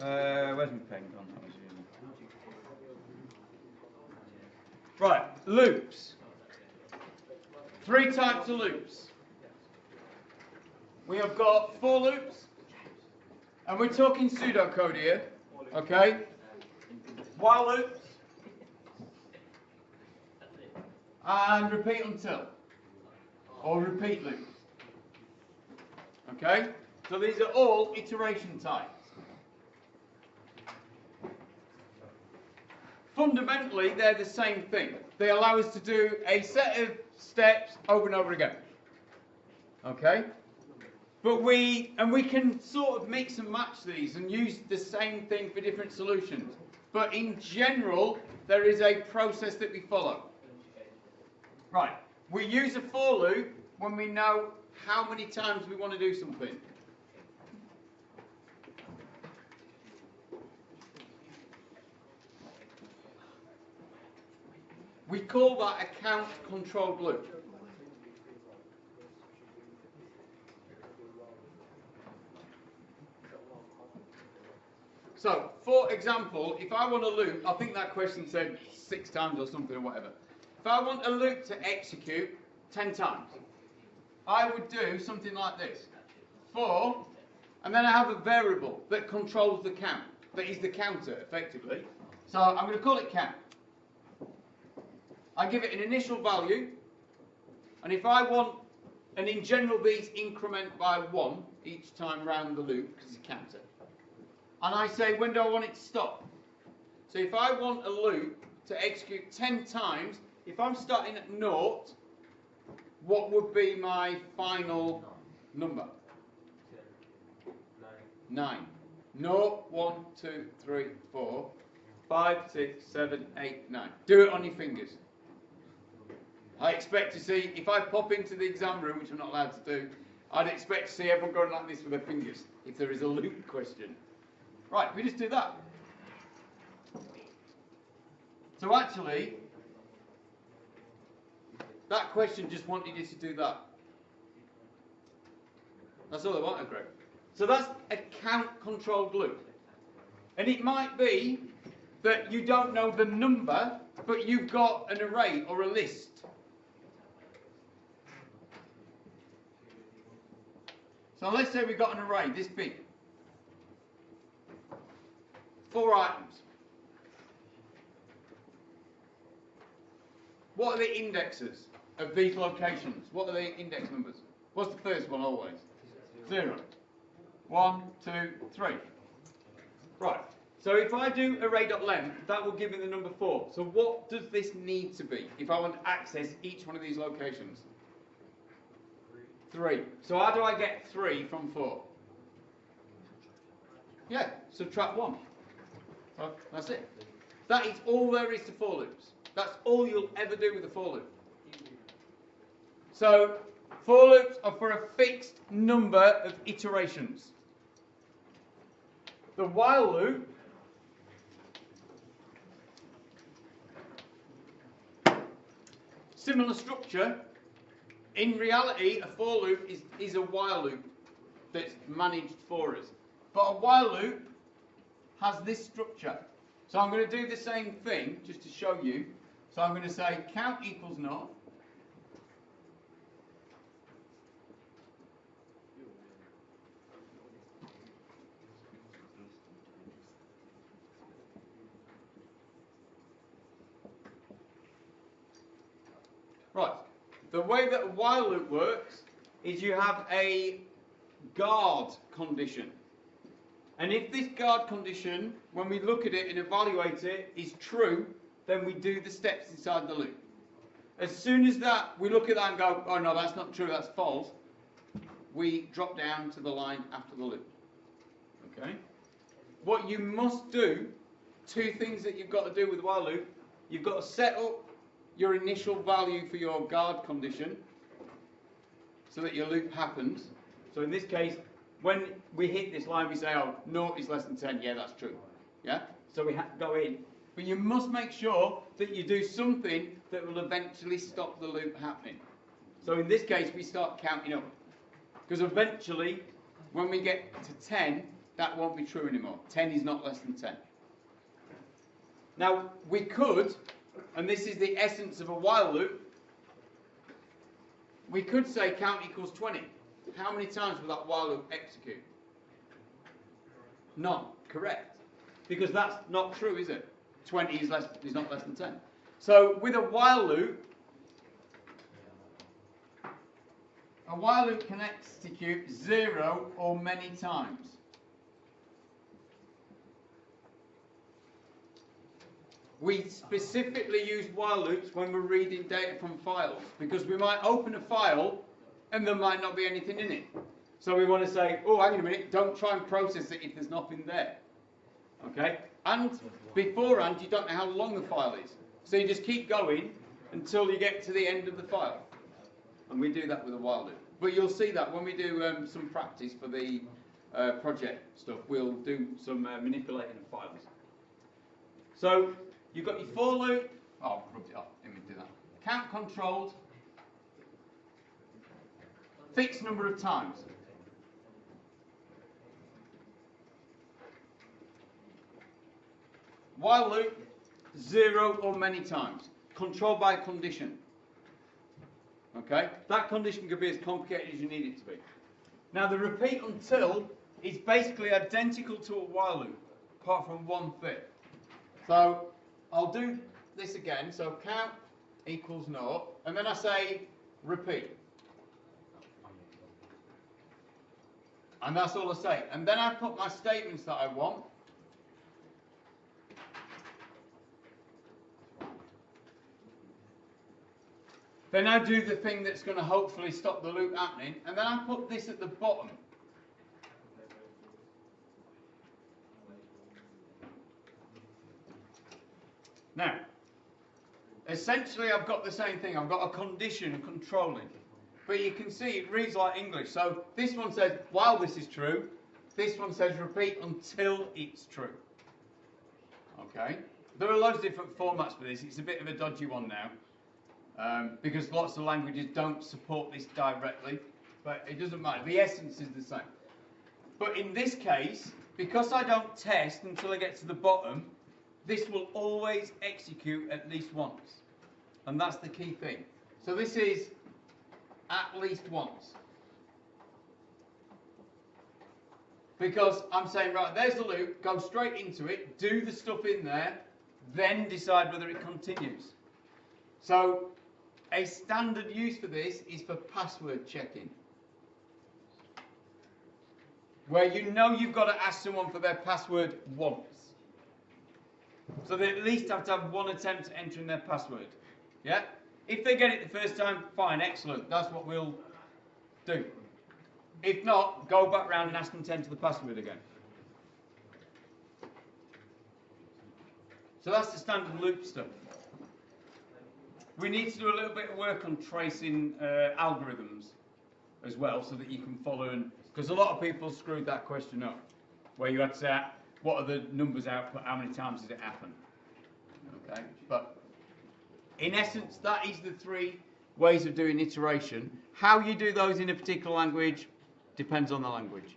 Where's my pen gone? That was using. Right, loops. 3 types of loops. We have got for loops, and we're talking pseudocode here, okay? While loops, and repeat until, or repeat loops. Okay? So these are all iteration types. Fundamentally, they're the same thing. They allow us to do a set of steps over and over again. Okay? But we can sort of mix and match these and use the same thing for different solutions. But in general, there is a process that we follow. Right. We use a for loop when we know how many times we want to do something. We call that a count-controlled loop. So, for example, if I want a loop, I think that question said 6 times or something or whatever. If I want a loop to execute 10 times, I would do something like this. For, and then I have a variable that controls the count, that is the counter, effectively. So I'm going to call it count. I give it an initial value, and if I want, and in general these increment by 1 each time round the loop, because it's a counter. And I say, when do I want it to stop? So if I want a loop to execute 10 times, if I'm starting at 0, what would be my final number? 9. 0, 1, 2, 3, 4, 5, 6, 7, 8, 9. Do it on your fingers. I expect to see, if I pop into the exam room, which I'm not allowed to do, I'd expect to see everyone going like this with their fingers, if there is a loop question. Right, we just do that. So actually, that question just wanted you to do that. That's all they wanted, Greg. So that's a count-controlled loop. And it might be that you don't know the number, but you've got an array or a list. So let's say we've got an array this big. 4 items. What are the indexes of these locations? What are the index numbers? What's the first one always? 0. 1, 2, 3. Right. So if I do array.length, that will give me the number 4. So what does this need to be if I want to access each one of these locations? 3. So how do I get 3 from 4? Yeah, subtract 1. So that's it. That is all there is to for loops. That's all you'll ever do with a for loop. So for loops are for a fixed number of iterations. The while loop similar structure. In reality, a for loop is a while loop that's managed for us. But a while loop has this structure. So I'm going to do the same thing just to show you. So I'm going to say count equals 0. Right. The way that a while loop works is you have a guard condition. And if this guard condition, when we look at it and evaluate it, is true, then we do the steps inside the loop. As soon as that, we look at that and go, oh no, that's not true, that's false, we drop down to the line after the loop. Okay? What you must do, 2 things that you've got to do with the while loop, you've got to set up your initial value for your guard condition so that your loop happens. So in this case, when we hit this line, we say, oh, 0 is less than 10. Yeah, that's true. Yeah? So we go in. But you must make sure that you do something that will eventually stop the loop happening. So in this case, we start counting up. Because eventually, when we get to 10, that won't be true anymore. 10 is not less than 10. Now, we could, and this is the essence of a while loop, we could say count equals 20. How many times will that while loop execute? None. Correct. Because that's not true, is it? 20 is not less than 10. So with a while loop can execute 0 or many times. We specifically use while loops when we're reading data from files, because we might open a file and there might not be anything in it. So we want to say, oh, hang on a minute, don't try and process it if there's nothing there. Okay? And beforehand, you don't know how long the file is. So you just keep going until you get to the end of the file. And we do that with a while loop. But you'll see that when we do some practice for the project stuff, we'll do some manipulating of files. So you've got your for loop. Oh, rubbed it off. Let me do that. Count controlled. Fixed number of times. While loop, 0 or many times. Controlled by a condition. Okay? That condition could be as complicated as you need it to be. Now the repeat until is basically identical to a while loop, apart from one thing. So I'll do this again. So count equals 0, and then I say repeat. And that's all I say. And then I put my statements that I want. Then I do the thing that's going to hopefully stop the loop happening, and then I put this at the bottom. Now, essentially I've got the same thing. I've got a condition controlling. But you can see it reads like English. So this one says, while this is true. This one says repeat until it's true. Okay? There are loads of different formats for this. It's a bit of a dodgy one now. Because lots of languages don't support this directly, but it doesn't matter. The essence is the same. But in this case, because I don't test until I get to the bottom, this will always execute at least once. And that's the key thing. So this is at least once. Because I'm saying, right, there's the loop, go straight into it, do the stuff in there, then decide whether it continues. So a standard use for this is for password checking, where you know you've got to ask someone for their password once. So they at least have to have one attempt at entering their password. Yeah? If they get it the first time, fine, excellent. That's what we'll do. If not, go back round and ask them to enter the password again. So that's the standard loop stuff. We need to do a little bit of work on tracing algorithms as well, so that you can follow, because a lot of people screwed that question up, where you had to say, what are the numbers output, how many times did it happen? Okay, but in essence, that is the 3 ways of doing iteration. How you do those in a particular language depends on the language.